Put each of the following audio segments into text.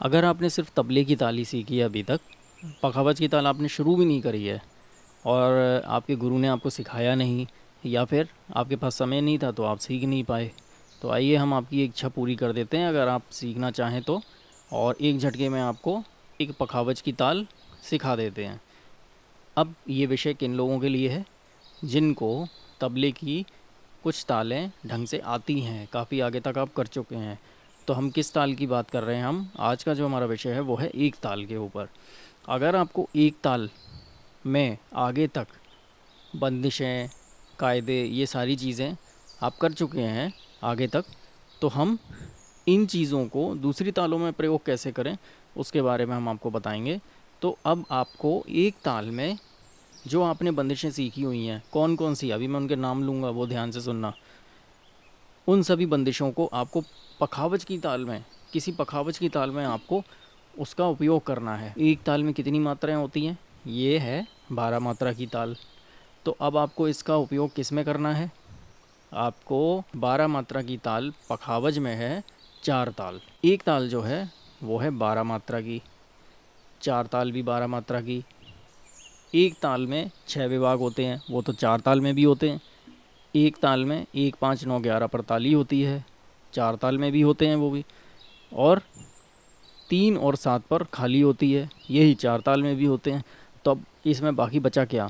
अगर आपने सिर्फ तबले की ताल ही सीखी है अभी तक, पखावज की ताल आपने शुरू भी नहीं करी है और आपके गुरु ने आपको सिखाया नहीं, या फिर आपके पास समय नहीं था तो आप सीख नहीं पाए, तो आइए हम आपकी एक इच्छा पूरी कर देते हैं अगर आप सीखना चाहें तो। और एक झटके में आपको एक पखावज की ताल सिखा देते हैं। अब ये विषय किन लोगों के लिए है? जिनको तबले की कुछ तालें ढंग से आती हैं, काफ़ी आगे तक आप कर चुके हैं। तो हम किस ताल की बात कर रहे हैं? हम आज का जो हमारा विषय है वो है एक ताल के ऊपर। अगर आपको एक ताल में आगे तक बंदिशें, कायदे, ये सारी चीज़ें आप कर चुके हैं आगे तक, तो हम इन चीज़ों को दूसरी तालों में प्रयोग कैसे करें उसके बारे में हम आपको बताएंगे। तो अब आपको एक ताल में जो आपने बंदिशें सीखी हुई हैं, कौन कौन सी, अभी मैं उनके नाम लूँगा, वो ध्यान से सुनना। उन सभी बंदिशों को आपको पखावज की ताल में, किसी पखावज की ताल में आपको उसका उपयोग करना है। एक ताल में कितनी मात्राएं होती हैं? ये है 12 मात्रा की ताल। तो अब आपको इसका उपयोग किस में करना है? आपको 12 मात्रा की ताल पखावज में है 4 ताल। एक ताल जो है वो है 12 मात्रा की, 4 ताल भी 12 मात्रा की। एक ताल में 6 विभाग होते हैं, वो तो 4 ताल में भी होते हैं। एक ताल में 1, 5, 9, 11 पर ताली होती है, 4 ताल में भी होते हैं वो भी। और 3 और 7 पर खाली होती है, यही 4 ताल में भी होते हैं। तो अब इसमें बाकी बचा क्या?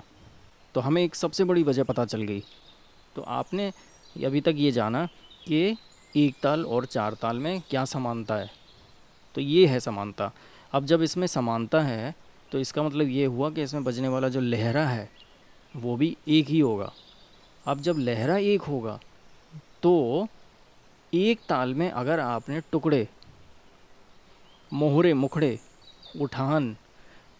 तो हमें एक सबसे बड़ी वजह पता चल गई। तो आपने अभी तक ये जाना कि एक ताल और 4 ताल में क्या समानता है। तो ये है समानता। अब जब इसमें समानता है तो इसका मतलब ये हुआ कि इसमें बजने वाला जो लहरा है वो भी एक ही होगा। अब जब लहरा एक होगा तो एक ताल में अगर आपने टुकड़े, मोहरे, मुखड़े, उठान,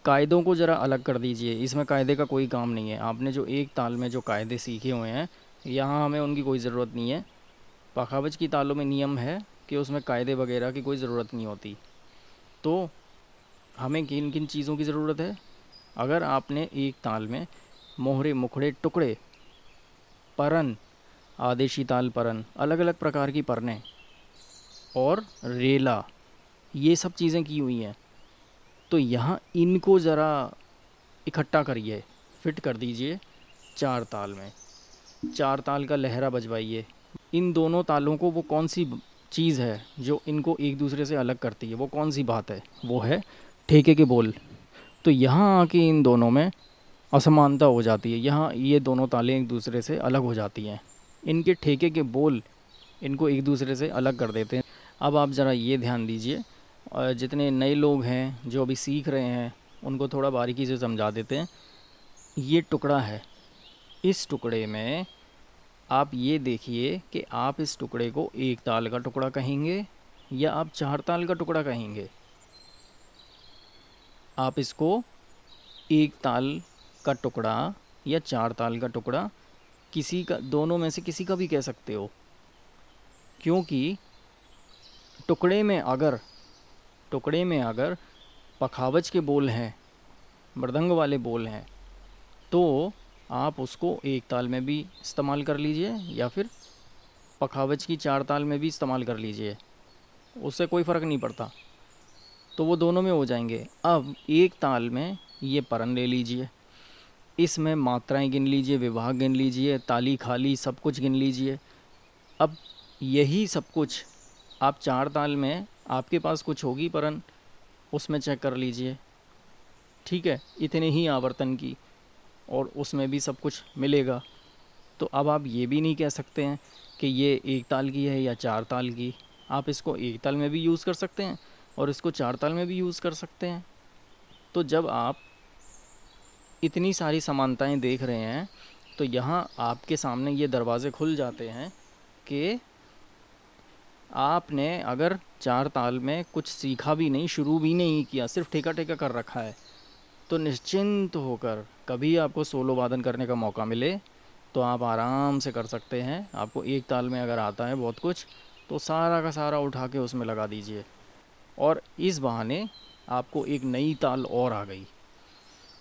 कायदों को ज़रा अलग कर दीजिए। इसमें कायदे का कोई काम नहीं है। आपने जो एक ताल में जो कायदे सीखे हुए हैं, यहाँ हमें उनकी कोई ज़रूरत नहीं है। पखावज की तालों में नियम है कि उसमें कायदे वगैरह की कोई ज़रूरत नहीं होती। तो हमें किन किन चीज़ों की ज़रूरत है? अगर आपने एक ताल में मोहरे, मुखड़े, टुकड़े, परन, आदेशी ताल परन, अलग अलग प्रकार की परनें और रेला, ये सब चीज़ें की हुई हैं, तो यहाँ इनको ज़रा इकट्ठा करिए, फिट कर दीजिए 4 ताल में। 4 ताल का लहरा बजवाइए। इन दोनों तालों को, वो कौन सी चीज़ है जो इनको एक दूसरे से अलग करती है? वो कौन सी बात है? वो है ठेके के बोल। तो यहाँ आके इन दोनों में असमानता हो जाती है। यहाँ ये दोनों तालें एक दूसरे से अलग हो जाती हैं। इनके ठेके के बोल इनको एक दूसरे से अलग कर देते हैं। अब आप ज़रा ये ध्यान दीजिए, जितने नए लोग हैं जो अभी सीख रहे हैं उनको थोड़ा बारीकी से समझा देते हैं। ये टुकड़ा है, इस टुकड़े में आप ये देखिए कि आप इस टुकड़े को एक ताल का टुकड़ा कहेंगे या आप 4 ताल का टुकड़ा कहेंगे। आप इसको एक ताल का टुकड़ा या 4 ताल का टुकड़ा, किसी का, दोनों में से किसी का भी कह सकते हो। क्योंकि टुकड़े में अगर पखावज के बोल हैं, मृदंग वाले बोल हैं, तो आप उसको एक ताल में भी इस्तेमाल कर लीजिए या फिर पखावज की 4 ताल में भी इस्तेमाल कर लीजिए, उससे कोई फ़र्क नहीं पड़ता। तो वो दोनों में हो जाएंगे। अब एक ताल में ये परन ले लीजिए, इसमें मात्राएं गिन लीजिए, विभाग गिन लीजिए, ताली खाली सब कुछ गिन लीजिए। अब यही सब कुछ आप 4 ताल में, आपके पास कुछ होगी परन, उसमें चेक कर लीजिए, ठीक है, इतने ही आवर्तन की, और उसमें भी सब कुछ मिलेगा। तो अब आप ये भी नहीं कह सकते हैं कि ये एक ताल की है या 4 ताल की। आप इसको एक ताल में भी यूज़ कर सकते हैं और इसको 4 ताल में भी यूज़ कर सकते हैं। तो जब आप इतनी सारी समानताएं देख रहे हैं तो यहाँ आपके सामने ये दरवाज़े खुल जाते हैं कि आपने अगर 4 ताल में कुछ सीखा भी नहीं, शुरू भी नहीं किया, सिर्फ ठेका ठेका कर रखा है, तो निश्चिंत होकर कभी आपको सोलो वादन करने का मौका मिले तो आप आराम से कर सकते हैं। आपको एक ताल में अगर आता है बहुत कुछ, तो सारा का सारा उठा के उसमें लगा दीजिए, और इस बहाने आपको एक नई ताल और आ गई।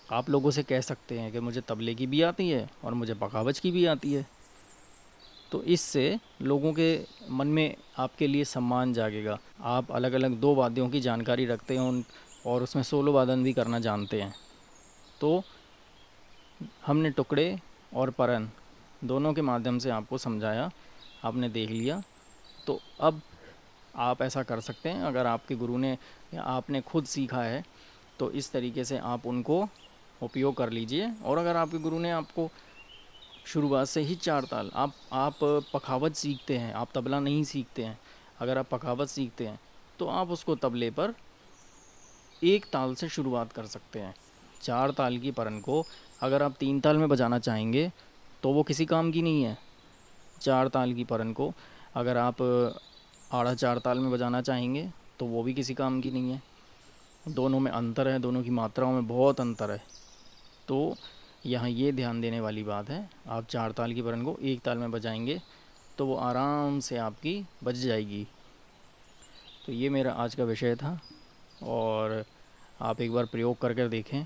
आप लोगों से कह सकते हैं कि मुझे तबले की भी आती है और मुझे पखावज की भी आती है। तो इससे लोगों के मन में आपके लिए सम्मान जागेगा। आप अलग अलग 2 वाद्यों की जानकारी रखते हैं और उसमें सोलो वादन भी करना जानते हैं। तो हमने टुकड़े और परन दोनों के माध्यम से आपको समझाया, आपने देख लिया। तो अब आप ऐसा कर सकते हैं, अगर आपके गुरु ने या आपने खुद सीखा है तो इस तरीके से आप उनको उपयोग कर लीजिए। और अगर आपके गुरु ने आपको शुरुआत से ही 4 ताल, आप पखावज सीखते हैं, आप तबला नहीं सीखते हैं, अगर आप पखावज सीखते हैं तो आप उसको तबले पर 1 ताल से शुरुआत कर सकते हैं। 4 ताल की परन को अगर आप 3 ताल में बजाना चाहेंगे तो वो किसी काम की नहीं है। 4 ताल की परन को अगर आप आड़ा 4 ताल में बजाना चाहेंगे तो वो भी किसी काम की नहीं है। दोनों में अंतर है, दोनों की मात्राओं में बहुत अंतर है। तो यहाँ ये ध्यान देने वाली बात है, आप 4 ताल की परन को 1 ताल में बजाएंगे तो वो आराम से आपकी बज जाएगी। तो ये मेरा आज का विषय था और आप एक बार प्रयोग करके देखें।